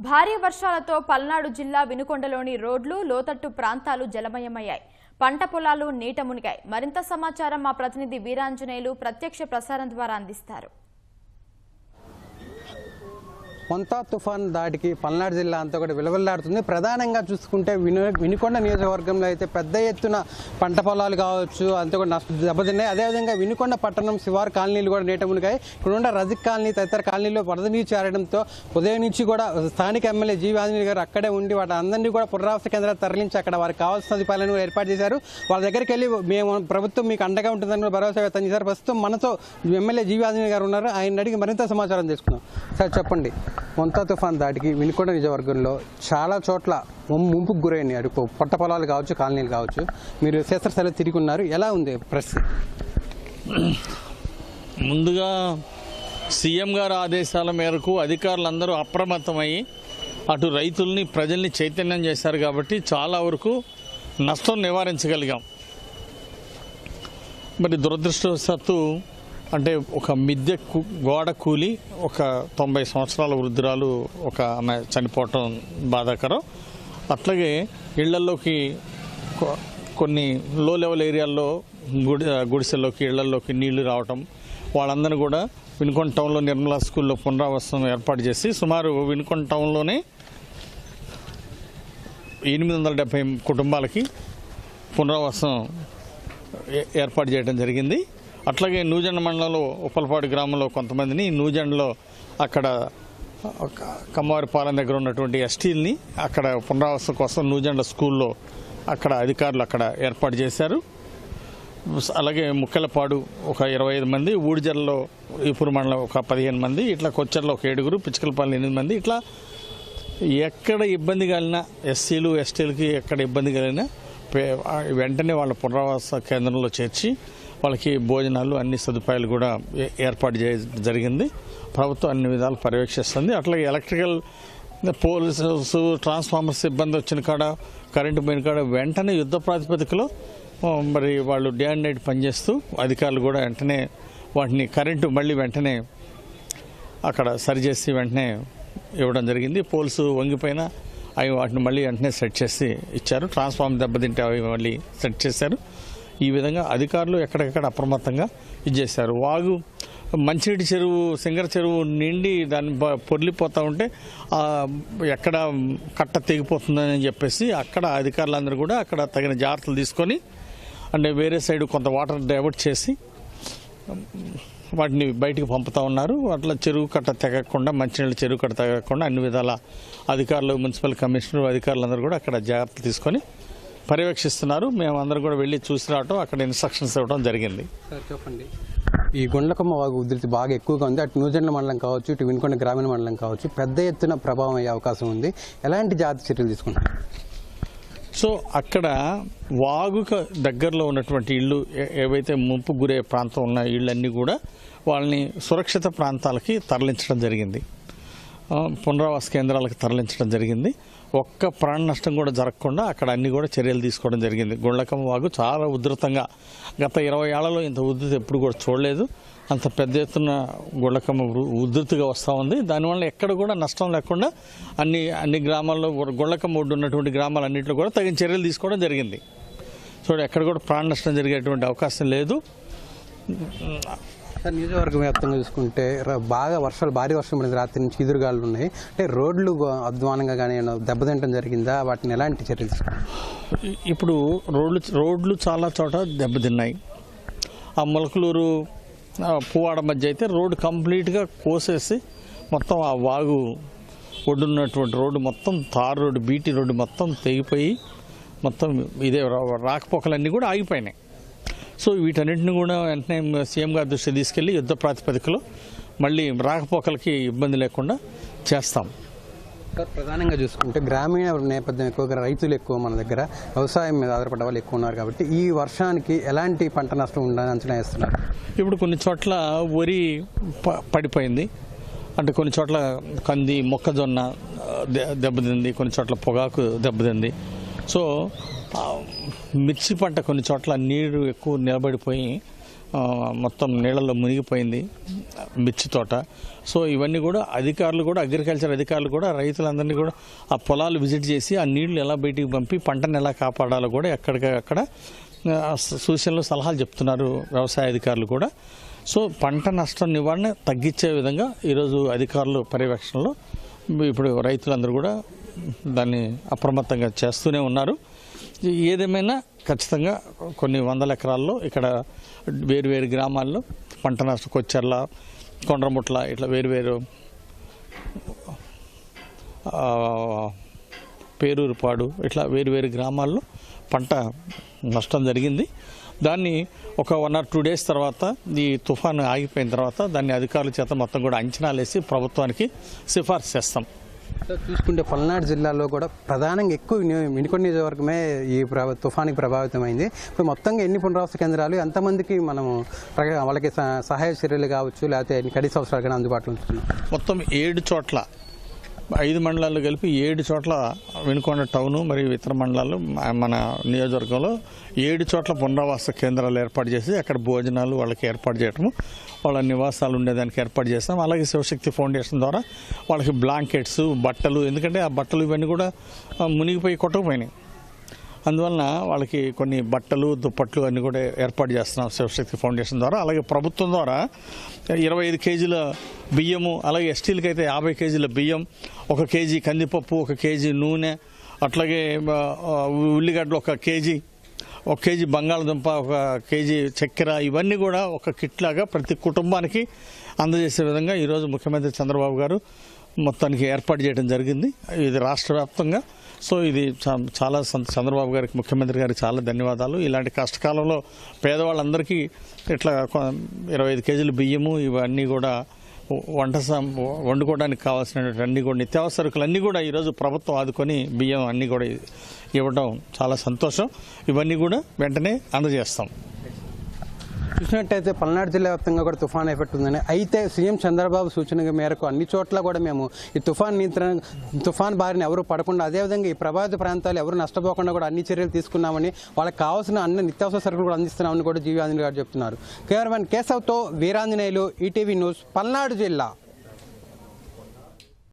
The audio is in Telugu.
భారీ వర్షాలతో పల్నాడు జిల్లా వినుకొండలోని రోడ్లు లోతట్టు ప్రాంతాలు జలమయమయ్యాయి. పంట పొలాలు నీట మునిగాయి. మరింత సమాచారం మా ప్రతినిధి వీరాంజనేయులు ప్రత్యక్ష ప్రసారం ద్వారా అందిస్తారు. మొంతా తుఫాన్ దాటికి పల్నాడు జిల్లా అంతా కూడా విలవిల్లాడుతుంది. ప్రధానంగా చూసుకుంటే వినుకొండ నియోజకవర్గంలో అయితే పెద్ద ఎత్తున పంట పొలాలు కావచ్చు అంతా కూడా దెబ్బతిన్నాయి. అదేవిధంగా వినుకొండ పట్టణం శివారు కాలనీలు కూడా నీట మునిగాయి. ఇక్కడ ఉన్న రజిక్ కాలనీ తదితర కాలనీలో వరద నీరు చేరడంతో ఉదయం నుంచి కూడా స్థానిక ఎమ్మెల్యే జీవి ఆంజనేయులు గారు అక్కడే ఉండి వాటి అందరినీ కూడా పునరావాస కేంద్రాలు తరలించి అక్కడ వారికి కావాల్సిన సదుపాయాలను కూడా ఏర్పాటు చేశారు. వాళ్ళ దగ్గరికి వెళ్ళి మేము ప్రభుత్వం మీకు అండగా ఉంటుందని భరోసా వ్యక్తం చేశారు. ప్రస్తుతం మనతో ఎమ్మెల్యే జీవి ఆంజనేయులు గారు ఉన్నారు. ఆయన అడిగి మరింత సమాచారం తీసుకున్నాం. సార్ చెప్పండి, మొంతా తుఫాన్ దాటికి వినుకొండ నియోజకవర్గంలో చాలా చోట్ల ముంపుకు గురైనాయి. అటు పంట పొలాలు కావచ్చు, కాలనీలు కావచ్చు. మీరు క్షేత్రస్థాయిలో తిరిగి ఉన్నారు. ఎలా ఉంది పరిస్థితి? ముందుగా సీఎం గారి ఆదేశాల మేరకు అధికారులందరూ అప్రమత్తమయ్యి అటు రైతుల్ని ప్రజల్ని చైతన్యం చేశారు కాబట్టి చాలా వరకు నష్టం నివారించగలిగాం. మరి దురదృష్టవశాత్తు అంటే ఒక మిద్దె గోడ కూలి ఒక 90 సంవత్సరాల వృద్ధురాలు ఒక ఆమె చనిపోవటం బాధాకరం. అట్లాగే ఇళ్లలోకి కొన్ని లో లెవెల్ ఏరియాల్లో గుడిసెల్లోకి ఇళ్లలోకి నీళ్లు రావటం, వాళ్ళందరూ కూడా వినుకొండ టౌన్లో నిర్మలా స్కూల్లో పునరావాసం ఏర్పాటు చేసి సుమారు వినుకొండ టౌన్లోనే 870 కుటుంబాలకి పునరావాసం ఏర్పాటు చేయడం జరిగింది. అట్లాగే నూజెండ మండలంలో ఉప్పలపాడు గ్రామంలో కొంతమందిని, నూజెండలో అక్కడ కమ్మవారిపాలెం దగ్గర ఉన్నటువంటి ఎస్టీల్ని అక్కడ పునరావాసం కోసం నూజెండ స్కూల్లో అక్కడ అధికారులు అక్కడ ఏర్పాటు చేశారు. అలాగే ముక్కెలపాడు ఒక 25 మంది, ఊడిజర్లలో ఈపూరు మండలం ఒక 15 మంది, ఇట్లా కొచ్చర్లో ఒక 7, పిచ్చుకలపాలెం 8 మంది. ఇట్లా ఎక్కడ ఇబ్బంది కలిగినా ఎస్సీలు ఎస్టీలకి ఎక్కడ ఇబ్బంది కలిగినా వెంటనే వాళ్ళ పునరావాస కేంద్రంలో చేర్చి వాళ్ళకి భోజనాలు అన్ని సదుపాయాలు కూడా ఏర్పాటు జరిగింది. ప్రభుత్వం అన్ని విధాలు పర్యవేక్షిస్తుంది. అట్లాగే ఎలక్ట్రికల్ పోల్స్, ట్రాన్స్ఫార్మర్స్ ఇబ్బంది వచ్చిన కాడ, కరెంటు పోయిన కాడ వెంటనే యుద్ధ ప్రాతిపదికలో మరి వాళ్ళు డే అండ్ నైట్ పనిచేస్తూ అధికారులు కూడా వెంటనే వాటిని కరెంటు మళ్ళీ వెంటనే అక్కడ సరిచేసి వెంటనే ఇవ్వడం జరిగింది. పోల్స్ వంగిపోయినా అవి వాటిని మళ్ళీ వెంటనే సెట్ చేసి ఇచ్చారు. ట్రాన్స్ఫార్మర్ దెబ్బతింటే అవి మళ్ళీ సెట్ చేశారు. ఈ విధంగా అధికారులు ఎక్కడికక్కడ అప్రమత్తంగా ఇచ్చేశారు. వాగు మంచినీటి చెరువు, సింగర చెరువు నిండి దాన్ని పొర్లిపోతూ ఉంటే ఎక్కడ కట్ట తెగిపోతుందని చెప్పేసి అక్కడ అధికారులందరూ కూడా అక్కడ తగిన జాగ్రత్తలు తీసుకొని అంటే వేరే సైడ్ కొంత వాటర్ డైవర్ట్ చేసి వాటిని బయటికి పంపుతూ ఉన్నారు. అట్లా చెరువు కట్ట తెగకుండా, మంచినీళ్ళ చెరువు కట్ట తెగకుండా అన్ని విధాల అధికారులు, మున్సిపల్ కమిషనర్ అధికారులందరూ కూడా అక్కడ జాగ్రత్తలు తీసుకొని పర్యవేక్షిస్తున్నారు. మేమందరం కూడా వెళ్ళి చూసి రావటం, అక్కడ ఇన్స్ట్రక్షన్స్ ఇవ్వడం జరిగింది. సార్ చెప్పండి, ఈ గుండ్లకమ్మ వాగు ఉధృతి బాగా ఎక్కువగా ఉంది. అటు నూజెండ్ల మండలం కావచ్చు, ఇటు వినుకొండ గ్రామీణ మండలం కావచ్చు, పెద్ద ఎత్తున ప్రభావం అయ్యే అవకాశం ఉంది. ఎలాంటి జాగ్రత్త చర్యలు తీసుకుంటారు? సో అక్కడ వాగుకు దగ్గరలో ఉన్నటువంటి ఇళ్ళు ఏవైతే ముంపు గురే ప్రాంతం ఉన్న ఇళ్ళన్నీ కూడా వాళ్ళని సురక్షిత ప్రాంతాలకి తరలించడం జరిగింది. పునరావాస కేంద్రాలకు తరలించడం జరిగింది. ఒక్క ప్రాణ నష్టం కూడా జరగకుండా అక్కడ అన్ని కూడా చర్యలు తీసుకోవడం జరిగింది. గుండ్లకమ్మ వాగు చాలా ఉధృతంగా గత 20 ఏళ్లలో ఇంత ఉధృతి ఎప్పుడు కూడా చూడలేదు. అంత పెద్ద ఎత్తున గుండ్లకమ్మ ఉధృతిగా వస్తూ ఉంది. దానివల్ల ఎక్కడ కూడా నష్టం లేకుండా అన్ని గ్రామాల్లో గుండ్లకమ్మ ఒడ్డు ఉన్నటువంటి గ్రామాలన్నింటిలో కూడా తగిన చర్యలు తీసుకోవడం జరిగింది. చూడ ఎక్కడ కూడా ప్రాణ నష్టం జరిగేటువంటి అవకాశం లేదు. సార్, నియోజకవర్గం వ్యాప్తంగా చూసుకుంటే బాగా భారీ వర్షం పడింది. రాత్రి నుంచి ఎదురుగాలు ఉన్నాయి. అంటే రోడ్లు అధ్వానంగా కానీ దెబ్బతింటం జరిగిందా? వాటిని ఎలాంటి చర్యలు తీసుకున్నారు? ఇప్పుడు రోడ్లు చాలా చోట దెబ్బతిన్నాయి. ఆ మొలకలూరు పువ్వాడ మధ్య అయితే రోడ్డు కంప్లీట్గా కోసేసి మొత్తం ఆ వాగు ఒడ్డున్నటువంటి రోడ్డు మొత్తం తార్ రోడ్డు, బీటీ రోడ్డు మొత్తం తెగిపోయి మొత్తం ఇదే రాకపోకలన్నీ కూడా ఆగిపోయినాయి. సో వీటన్నింటిని కూడా వెంటనే సీఎం గారి దృష్టి తీసుకెళ్లి యుద్ధ ప్రాతిపదికలో మళ్ళీ రాకపోకలకి ఇబ్బంది లేకుండా చేస్తాం. ప్రధానంగా చూసుకుంటే గ్రామీణ నేపథ్యం ఎక్కువగా, రైతులు ఎక్కువ మన దగ్గర వ్యవసాయం మీద ఆధారపడ్డ వాళ్ళు ఎక్కువ ఉన్నారు కాబట్టి ఈ వర్షానికి ఎలాంటి పంట నష్టం ఉందని అంచనా వేస్తున్నారు? ఇప్పుడు కొన్ని చోట్ల వరి పడిపోయింది, అంటే కొన్ని చోట్ల కంది, మొక్కజొన్న దెబ్బతింది, కొన్ని చోట్ల పొగాకు దెబ్బతింది. సో మిర్చి పంట కొన్ని చోట్ల నీరు ఎక్కువ నిలబడిపోయి మొత్తం నీళ్ళల్లో మునిగిపోయింది మిర్చి తోట. సో ఇవన్నీ కూడా అధికారులు కూడా అగ్రికల్చర్ అధికారులు కూడా రైతులందరినీ కూడా ఆ పొలాలు విజిట్ చేసి ఆ నీళ్లు ఎలా బయటికి పంపి పంటను ఎలా కాపాడాలో కూడా ఎక్కడికక్కడ సూచనలు సలహాలు చెప్తున్నారు వ్యవసాయ అధికారులు కూడా. సో పంట నష్టం నివారణ తగ్గించే విధంగా ఈరోజు అధికారులు పర్యవేక్షణలో ఇప్పుడు రైతులందరూ కూడా దాన్ని అప్రమత్తంగా చేస్తూనే ఉన్నారు. ఏదేమైనా ఖచ్చితంగా కొన్ని వందల ఎకరాల్లో ఇక్కడ వేరువేరు గ్రామాల్లో పంట నష్టం కొచ్చెర్ల, కొండ్రముట్ల ఇట్లా వేరువేరు పేరూరుపాడు ఇట్లా వేరువేరు గ్రామాల్లో పంట నష్టం జరిగింది. దాన్ని ఒక 1 or 2 days తర్వాత ఈ తుఫాను ఆగిపోయిన తర్వాత దాన్ని అధికారుల చేత మొత్తం కూడా అంచనాలు వేసి ప్రభుత్వానికి సిఫార్సు చేస్తాం. చూసుకుంటే పల్నాడు జిల్లాలో కూడా ప్రధానంగా ఎక్కువ వినుకొండ నియోజకవర్గమే ఈ తుఫానికి ప్రభావితమైంది. ఇప్పుడు మొత్తంగా ఎన్ని పునరావాస కేంద్రాలు, ఎంతమందికి మనము వాళ్ళకి సహాయ చర్యలు కావచ్చు లేకపోతే కనీస అవసరాలు కానీ అందుబాటులో ఉంచుతున్నాం? మొత్తం 7 చోట్ల 5 మండలాలు కలిపి 7 చోట్ల వినుకొండ టౌను మరియు ఇతర మండలాలు మన నియోజకవర్గంలో 7 చోట్ల పునరావాస కేంద్రాలు ఏర్పాటు చేసి అక్కడ భోజనాలు వాళ్ళకి ఏర్పాటు చేయటము, వాళ్ళ నివాసాలు ఉండేదానికి ఏర్పాటు చేస్తాం. అలాగే శివశక్తి ఫౌండేషన్ ద్వారా వాళ్ళకి బ్లాంకెట్స్, బట్టలు, ఎందుకంటే ఆ బట్టలు ఇవన్నీ కూడా మునిగిపోయి కొట్టకపోయినాయి. అందువలన వాళ్ళకి కొన్ని బట్టలు, దుప్పట్లు అన్నీ కూడా ఏర్పాటు చేస్తున్నాం శివశక్తి ఫౌండేషన్ ద్వారా. అలాగే ప్రభుత్వం ద్వారా 25 కేజీల బియ్యము, అలాగే ఎస్టీలకి అయితే 50 కేజీల బియ్యం, 1 కేజీ కందిపప్పు, 1 కేజీ నూనె, అట్లాగే ఉల్లిగడ్డలు 1 కేజీ, 1 కేజీ బంగాళదుంప, 1 కేజీ చక్కెర, ఇవన్నీ కూడా ఒక కిట్ లాగా ప్రతి కుటుంబానికి అందజేసే విధంగా ఈరోజు ముఖ్యమంత్రి చంద్రబాబు గారు మొత్తానికి ఏర్పాటు చేయడం జరిగింది. ఇది రాష్ట్ర వ్యాప్తంగా. సో ఇది చాలా చంద్రబాబు గారికి, ముఖ్యమంత్రి గారికి చాలా ధన్యవాదాలు. ఇలాంటి కష్టకాలంలో పేదవాళ్ళందరికీ ఇట్లా 25 కేజీల బియ్యము ఇవన్నీ కూడా వండుకోవడానికి కావాల్సినటువంటి అన్ని కూడా నిత్యావసరకులు అన్నీ కూడా ఈరోజు ప్రభుత్వం ఆదుకొని బియ్యం అన్నీ కూడా ఇవ్వడం చాలా సంతోషం. ఇవన్నీ కూడా వెంటనే అందజేస్తాం. చూసినట్టయితే పల్నాడు జిల్లా వ్యాప్తంగా కూడా తుఫాన్ ఎఫెక్ట్ ఉందని, అయితే సీఎం చంద్రబాబు సూచన మేరకు అన్ని చోట్ల కూడా మేము ఈ తుఫాన్ బారిన ఎవరు పడకుండా, అదేవిధంగా ఈ ప్రభావిత ప్రాంతాలు ఎవరు నష్టపోకుండా కూడా అన్ని చర్యలు తీసుకున్నామని, వాళ్ళకి కావాల్సిన అన్ని నిత్యావసర సరుకులు కూడా అందిస్తున్నామని కూడా జీవి ఆంజనేయులు గారు చెప్తున్నారు. కెమెరామెన్ కేశవ్తో వీరాంజనేయులు, ఈటీవీ న్యూస్, పల్నాడు జిల్లా.